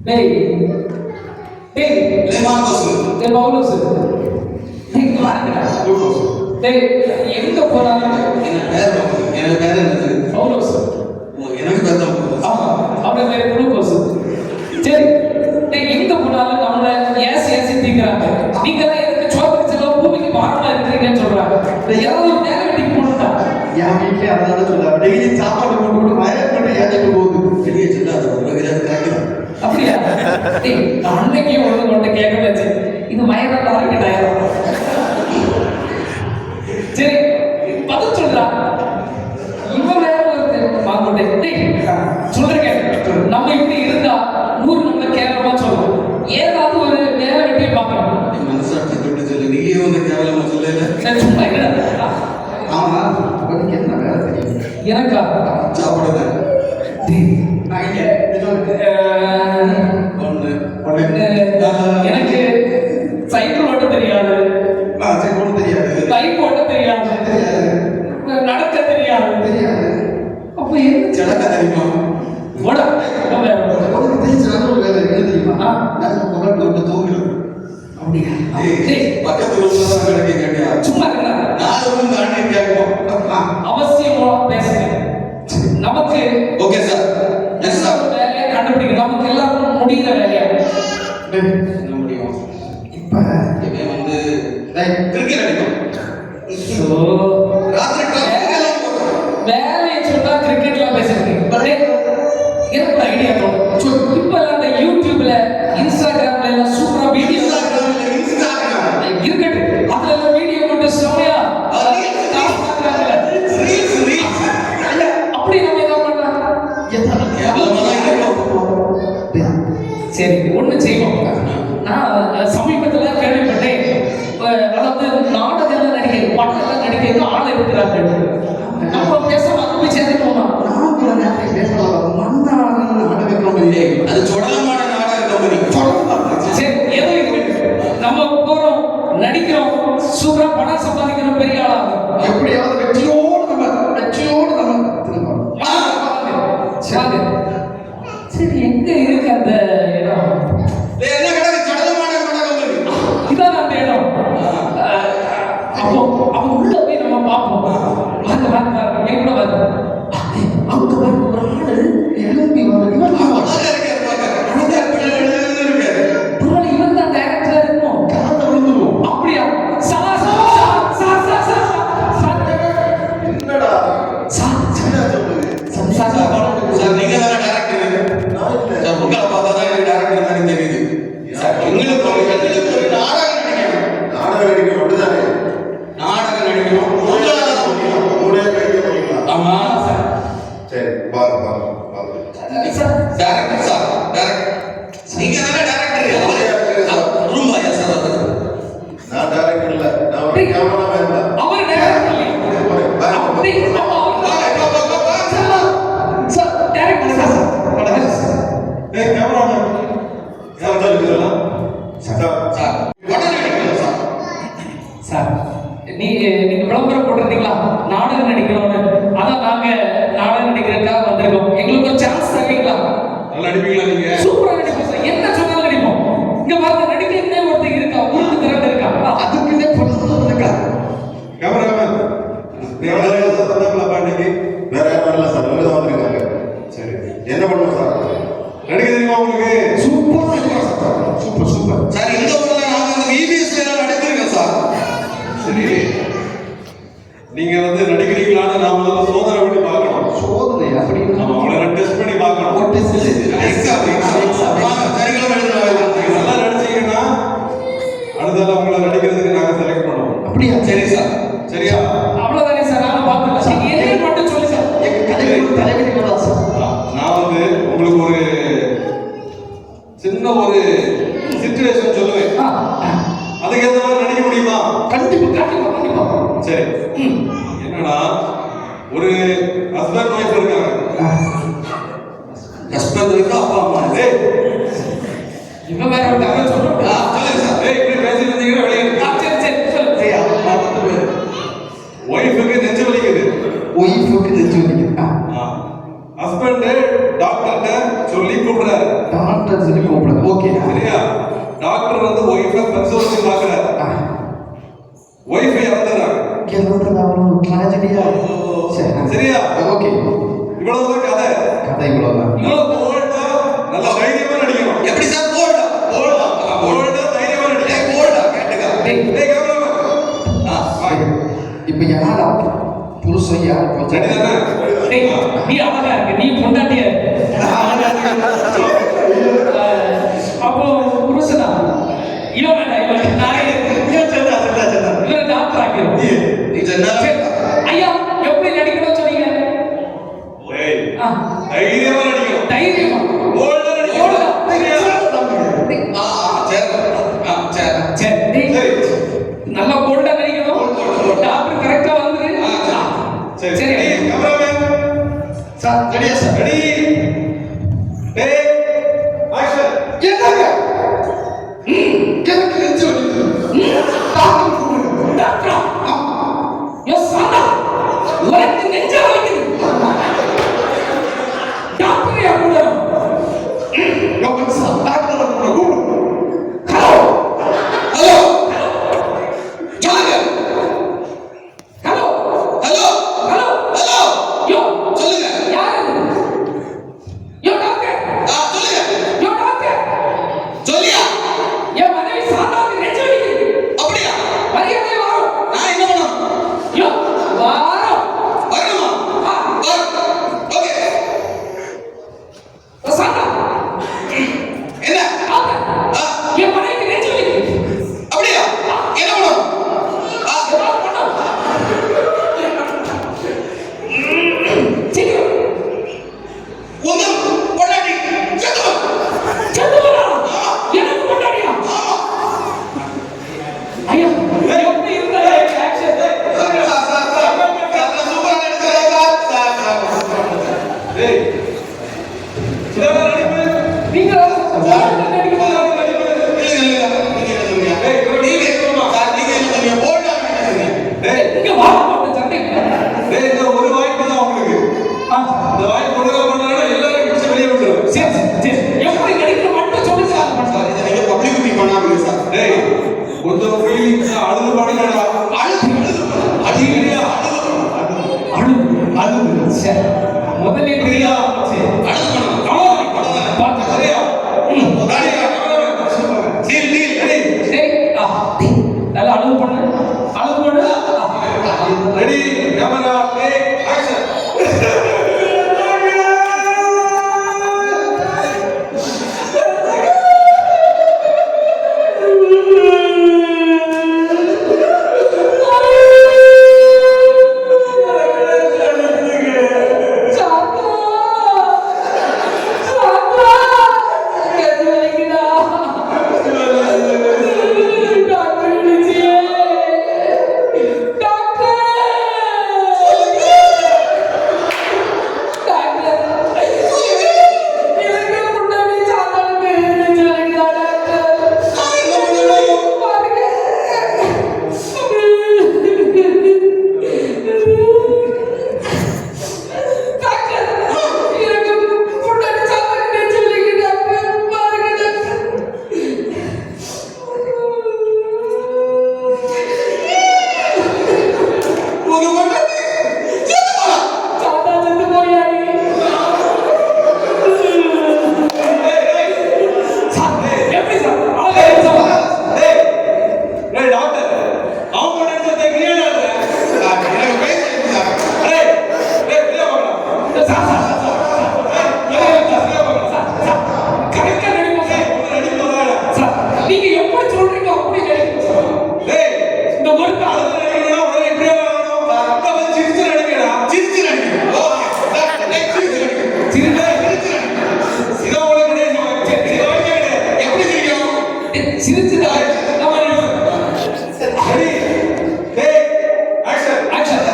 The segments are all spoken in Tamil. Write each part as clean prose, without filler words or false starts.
டேய் டேய் மார்க்கோஸ் டேய் பவுலோஸ் டேய் வாங்கடா லூகோஸ் டேய் எங்க போறாங்க எனக்கு பேர் என்னது பவுலோஸ் எனக்கு பேர் தான் அவரோட பேர் லூகோஸ் சரி டேய் எங்க போனாலும் நம்மள ஏசி தீக்குறாங்க நீங்கலாம் எதுக்கு சோத்துக்கு செலவு பூமிக்கு பாரமா இருக்கீங்கன்னு சொல்றாங்க ஏதாவது ஒரு நேரம் வெட்டி போடுடா என் வீட்லயே அதான் சொல்றாங்க டெய்லி சாப்பாடு போட்டு வயர் பண்ணி ஏற்றிட்டு போகுது பெரிய சொல்ல அது உங்களுக்கு கரெக்ட் அப்படியா டேய் அன்னைக்கு ஒன்று கேட்க வச்சு இது வயதான ஆகிட்டாயிரம் சரி பதில் சொல்றா இவன் வேற ஒரு மாங்கோட்டை டேய் சொல்றேன் நம்ம இப்படி இருந்தா ஊர் நம்ம கேவலமா சொல்றோம் ஏதாவது ஒரு நேரம் வெட்டி பார்க்கணும் மனசாட்சி தொட்டு சொல்லு நீயே வந்து கேவலமா சொல்லல சரி சும்மா என்னடா ஆமா உனக்கு என்ன வேலை தெரியும் எனக்கா சாப்பிடுறது டேய் நான் இங்கே ஒண்ணு எனக்கு சைக்கிள் ஓட்ட தெரியாது நான் சரி ஒன்றும் தெரியாது பைக் ஓட்ட தெரியாது நடக்க தெரியாது அப்ப என்ன ஜடக்க தெரியுமா ஓட உனக்கு தெரிஞ்ச ஒரு வேலை என்ன தெரியுமா நான் குரல் விட்டு தூங்கணும் அப்படியா பக்கத்து ரூம்ல தான் கிடக்கு கேட்டியா சும்மா இருக்கா 4 ரூம் தாண்டி கேட்கும் அவசியமா பேசுங்க நமக்கு ஓகே சார் எஸ் சார் வேலையை கண்டுபிடிக்கணும் நமக்கு எல்லாரும் முடிகிற வேலையா என்ன முடியும் இப்ப இவன் வந்து கிரிக்கெட் அடிக்கும் ராத்திரி வேலையை சொன்னா கிரிக்கெட்ல பேசுறீங்க எனக்கு ஐடியா இப்ப அந்த யூடியூப்ல இன்ஸ்டாகிராம்ல எல்லாம் சூப்பரா வீடியோ இருக்கட்டும் அதுல எல்லாம் வீடியோ போட்டு செமையா அப்படி நம்ம என்ன பண்ணலாம் சரி ஒண்ணு செய்வோம் நான் சமீபத்துல கேள்விப்பட்டேன் அதாவது நாடகம் நடிகை படத்துல நடிக்கிறது ஆள் இருக்கிறார்கள் நம்ம பேசாம அங்க போய் சேர்ந்துக்கோமா நான் கூட நேரத்தை பேசலாம் மன்னாரன் நாடக கம்பெனி அது சொடலமான நாடக கம்பெனி சரி ஏதோ இருக்கு நம்ம போறோம் நடிக்கிறோம் சூப்பரா பணம் சம்பாதிக்கிறோம் பெரிய ஆளாகும் எப்படியாவது வெற்றியோடு நம்ம திரும்பணும் சரி எங்க இருக்கு அந்த இடம் என்ன கிடக்கு சொடலமான நாடக கம்பெனி இதான் அந்த இடம் அப்போ அவங்க உள்ள போய் நம்ம பார்ப்போம் வாங்க என் கூட வாங்க அவங்க ஒரு ஆளு எழுப்பி வந்து இவன் தான் டைரக்டரா இருக்கும் அப்படியா சார் என்னடா சார் நீங்க தானே டைரக்டர் சார் உங்களை பார்த்தா தான் எனக்கு டைரக்டர் மாதிரி தெரியுது சார் எங்களுக்கு ஒரு நாடகம் நடிக்கணும் நாடகம் நடிக்கணும் ஆமா சார் சரி பாரு டைரக்டர் சார் டைரக்டர் நீங்க தானே டைரக்டர் ரூம் ஐயா சார் நான் டைரக்டர் இல்ல நான் ஒரு கேமராமேன் தான் அவர் டைரக்டர் அப்படி சார் டைரக்டர் ஏய் கேமராமேன் சார் சொல்லுங்க சார் உடனே நடிக்கணும் சார் சார் நீங்க விளம்பரம் போட்டிருந்தீங்களா நாடகம் நடிக்கணும்னு அதான் நாங்க நாடகம் நடிக்கிறதுக்காக வந்திருக்கோம் எங்களுக்கு ஒரு சான்ஸ் தருவீங்களா நல்லா நடிப்பீங்களா நீங்க சூப்பரா நடிப்போம் சார் என்ன சொன்னாலும் நடிப்போம் இங்க பாருங்க நடிக்கிறதுனே ஒருத்தர் இருக்கா ஊருக்கு திறந்து இருக்கா அதுக்குன்னே பொண்ணு இருக்கா கேமராமேன் பாண்டிக்கு வேற யாரும் இல்ல சார் இவங்க தான் வந்திருக்காங்க சரி என்ன பண்ணுவோம் சார் நடிக்க தெரியுமா உங்களுக்கு சூப்பர் நடிக்கலாம் சார் சூப்பர் சார் இந்த ஊர்ல நான் வந்து விபிஎஸ்ல எல்லாம் நடிச்சிருக்கேன் சார் சரி நீங்க வந்து நடிக்கிறீங்களான்னு நாம வந்து சோதனை பண்ணி பார்க்கணும் சோதனை அப்படி நம்ம அவங்கள டெஸ்ட் பண்ணி பார்க்கணும் சரிகளும் எழுதுறாங்க நல்லா நடிச்சீங்கன்னா அடுத்தது அவங்கள நடிக்கிறதுக்கு நாங்க செலக்ட் பண்ணுவோம் அப்படியா சரி சார் சரியா அவ்வளவுதானே சார் நாங்க பார்த்துக்கலாம் என்ன மட்டும் சொல்லி சார் எங்க கதைக்கு தலைவலி வரலாம் சார் நான் வந்து உங்களுக்கு ஒரு சின்ன ஒரு சிச்சுவேஷன் சொல்லுவேன் அதுக்கு ஏற்ற மாதிரி நடிக்க முடியுமா கண்டிப்பா சரி என்னன்னா ஒரு ஹஸ்பண்ட் ஒய்ஃப் இருக்காங்க ஹஸ்பண்ட் இருக்கு அப்பா அம்மா ஏய் இன்னும் வேற ஒரு தகவல் சொல்றோம் சொல்லுங்க சார் ஏய் இப்படி பேசிட்டு இருந்தீங்கன்னா வெளியே சரி சொல்லுங்க ஒய்ஃபுக்கு நெஞ்சு வலிக்குது ஒய்ஃபுக்கு நெஞ்சு வலிக்குது ஹஸ்பண்ட் டாக்டர்கிட்ட சொல்லி கூப்பிடுறாரு டாக்டர் டாக்டர் சொல்லி கூப்பிடுங்க. ஓகே. சரியா? டாக்டர் வந்து ஒய்ஃபை பரிசோதிச்சு பார்க்கறாரு. ஒய்ஃபை இறந்துறாங்க. ட்ராஜடியா. சரியா? ஓகே. இவ்வளவுதான் கதை. கதை இவ்வளவுதான். இவ்வளவு போல்டா நல்ல தைரியமா நடிக்கணும். எப்படி சார் போல்டா போல்டா போல்டா தைரியமா நடிக்கணும். போல்டா கேட்டுக்க. டேய், டேய் கேமராமேன். இப்ப யாரா புருஷன் யார் சரி தானே? டேய், நீ அழகா இருக்க, நீ பொண்டாட்டியா இருக்க. அப்போ புருஷனா இவன் வேண்டாம், இவன் நானே இவன் டாக்டர் ஆக்கிடும். நீ சொன்னா ஐயா எப்படி நடிக்கணும்னு சொன்னீங்க? ஏய், ஆ, தைரியமா நடிக்கணும். தைரியமா போல்டா நடிக்கணும். சரியா? சரி சரி, டேய், சரி. நல்லா போல்டா நடிக்கணும். டாக்டர் கரெக்டா வந்துரு. சரி. சரி. டேய் கேமராமேன். சார் ரெடியா சார்? ரெடி. Take action. என்னங்க எனக்கு நெஞ்சு வலிக்குது. டாக்டர் கூப்பிடுங்க. டாக்டரா? யோ சாண்டா, உனக்கு நெஞ்ச வலிக்குது. டாக்டர் யா கூட. டாக்டர் சார் டாக்டர் கூப்பிடுங்க. ஹலோ ஹலோ சொல்லுங்க ஹலோ ஹலோ ஹலோ ஹலோ யோ சொல்லுங்க யாரு? யோ டாக்டர், சொல்லுங்க யோ டாக்டர், சொல்லியா என் மனைவி சாண்டாவுக்கு நெஞ்ச வலிக்குது. அப்படியா மரியாதை வரும். நான் என்ன பண்ணணும் யோ வாரம். வரணுமா ஓகே யோ சாண்டா, என்ன டாக்டர், என் மனைவிக்கு நெஞ்ச வலிக்குது. அப்படியா என்ன பண்ணணும் ஏதாவது பண்ணணும். சீக்கிரம் உங்க பொண்டாட்டி செத்துவா செத்துவா? எனக்கு கொண்டாடியா? ஐயா, எப்படி இருந்தா ஆக்ஷன்? டேய். சிதம்பரம் நடிப்பு. நீங்க டேய், இங்க வாங்க போட்டு சண்டை. டேய் இந்த ஒரு வாய்ப்பு தான் உங்களுக்கு. இந்த வாய்ப்பு ஒழுங்கா பண்ணாலும் எல்லாரும் பிடிச்சு வெளியே விட்டுருவேன். சரி சரி, எப்படி நடிக்கணும் மட்டும் சொல்லுங்க. அது மட்டும். டேய் கொஞ்சம் ஃபீலிங்ஸ் அழுது பாடுங்கடா. அடிக்கடியா அழுது. சரி, முதல்ல தெரியா? சரி, பார்த்து சரியா? டேய், டேய், நல்லா அழுது பண்ணு. அழுது பண்ணு. Ready camera take action. Shantha, Shantha, நெஞ்சு வலிக்குதா? டாக்டர் விடுச்சியே. டாக்டர், டாக்டர், எனக்கு முன்னாடி சாந்தாவுக்கு நெஞ்சு வலிக்குதா டாக்டர்? பாருங்க. டாக்டர், எனக்கு முன்னாடி சாந்தாவுக்கு நெஞ்சு வலிக்குது டாக்டர். பாருங்க டாக்டர். சாந்தா செத்து போயாடி. சார், எப்படி சார்? அழகா இருக்கு சார். டேய் டேய் டாக்டர் அவன் கூட எடுத்து நீயே டாக்டர். டேய் டேய் வெளியே வாடா. Sir, sir, sir, sir. வெளியே வாடா. சார், கரெக்டா நடிப்போம் சார். உன்னை நடிக்க வராடா. சார், நீங்க எப்படி சொல்றீங்க அப்படி நடிப்போம் சார். டேய் இந்த ஒரு கால அழுது நடிக்கணும்னா உடனே இப்படியே வரணும். இந்த வந்து சிரிச்சு நடிக்கடா. இதான் உங்களுக்கு கிடையாது. இது வாய்ப்பே கிடையாது. எப்படி சிரிக்கும் சிரிச்சுதா நம்ம ready take action. Action.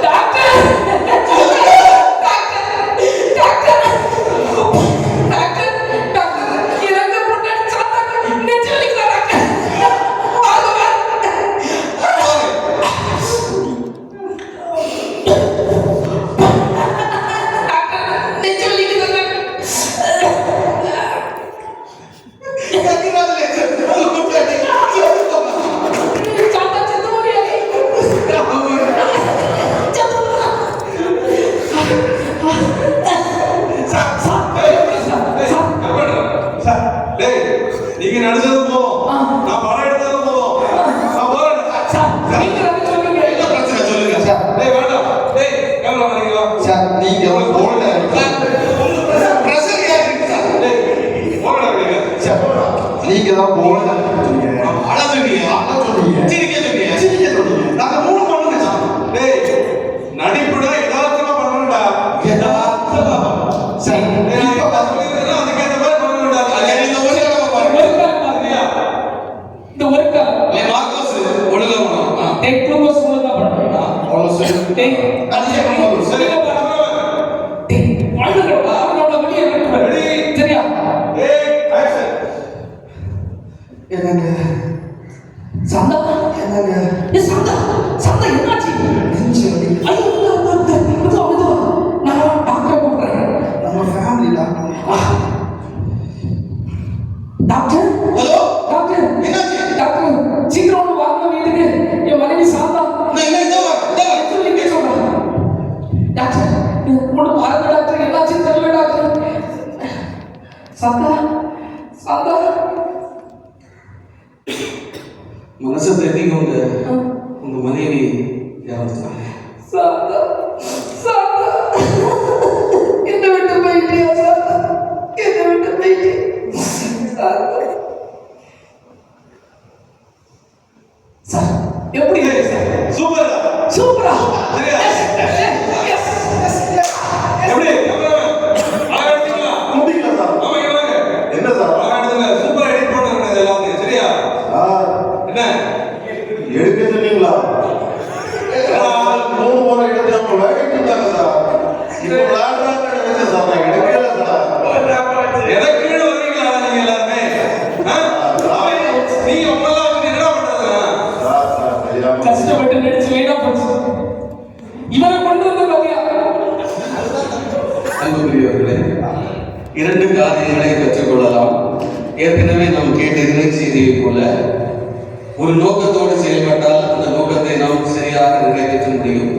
Doctor தான் போவேன். அழ சொன்னீங்க, அழ சொன்னீங்க. சிரிக்க சொன்னீங்க. சிரிக்க சொன்னீங்க. நாங்க 3 பண்ணுங்க சார். டேய் நடிப்புடா யதார்த்தமா பண்ணணும்டா. யதார்த்தமா. சரி. டேய், இப்ப நான் சொல்லிருக்கேன்னா அதுக்கேத்த மாதிரி பண்ணணும்டா. சரி, இந்த ஒரு தடவை பாருங்க. ஒரு கால் பாருங்க. இந்த ஒரு கால். இல்லை, மார்க்கோஸ் ஒழுங்கா பண்ணணும். டேய் ப்ளூஸ் ஒழுங்கா பண்ணுங்க. அவ்வளவு சரி. டேய் அதிகம் பண்ணுவோம். சரி, டேய் வாழ்ந்துங்க. அவனோட வெளியே விட்டு சரியா? டேய் ஆக்ஷன். என்னங்க? சந்தா என்னங்க? சந்தா என்னாச்சு? நெஞ்சு வலி. ஐயோ மெதுவா. நான் டாக்டரை கூப்பிடுறேன். நம்ம family doctor. Doctor hello, doctor என்னாச்சு? டாக்டர் சீக்கிரம் வந்து வாங்க வீட்டுக்கு. என் மனைவி சாந்தா இந்த டாக்டர் ஒன்று பாருங்க டாக்டர், என்னாச்சுன்னு தெரியல டாக்டர். சாந்தா மனசை தேத்திக்கோங்க. உங்க மனைவி இறந்துட்டாங்க. சாந்தா என்ன விட்டு போயிட்டியா சாந்தா? என்ன விட்டு போயிட்டியா சாந்தா? சார் எப்படி இருக்கு சார்? சூப்பர்டா. சூப்பரா. சரியா? Yes. எப்படி? அழகா எடுத்தீங்களா? முடியல சார். ஆமா, இங்க வாங்க. என்ன சார்? அழகா எடுத்துங்க. சூப்பரா எடிட் பண்ணுங்க எல்லாத்தையும். சரியா? என்ன? எடுக்க சொன்னீங்களா? 3 முறை எடுத்து நம்ம வேலைக்கு இருந்தாங்க சார். இப்போ விளையாடுறாங்க நினைச்சேன் சார். நான் எடுக்கல சார். எதை கீழே வரீங்களா நீங்க எல்லாருமே? ஆ? நீங்க உங்களெல்லாம் வச்சு என்ன பண்றதுங்க? சார், தெரியாம. கஷ்டப்பட்டு நடிச்சு வீணா போச்சு. இவரை கொண்டு வந்து பாத்தியா? அன்புக்குரியவர்களே, 2 காரியங்களை கற்றுக்கொள்ளலாம். ஏற்கனவே நாம் கேட்ட இறை செய்தியை போல ஒரு நோக்கத்தோடு செயல்பட்டால் அந்த நோக்கத்தை நாம் சரியாக நிறைவேற்ற முடியும்.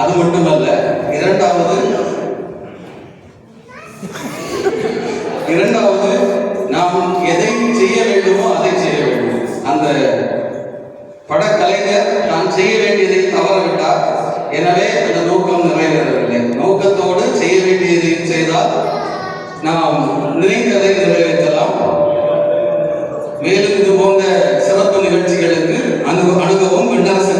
அது மட்டுமல்ல, இரண்டாவது நாம் எதை செய்ய வேண்டுமோ அதை செய்ய வேண்டும். அந்த படக்கலைஞர் நான் செய்ய வேண்டியதை தவறவிட்டார், எனவே அந்த நோக்கம் நிறைவேறவில்லை. நோக்கத்தோடு செய்ய வேண்டியதை செய்தால் நாம் நினைத்ததை நிறைவேற்றலாம். மேலும் இது போன்ற சிறப்பு நிகழ்ச்சிகளுக்கு அணுகவும் விண்ணரசு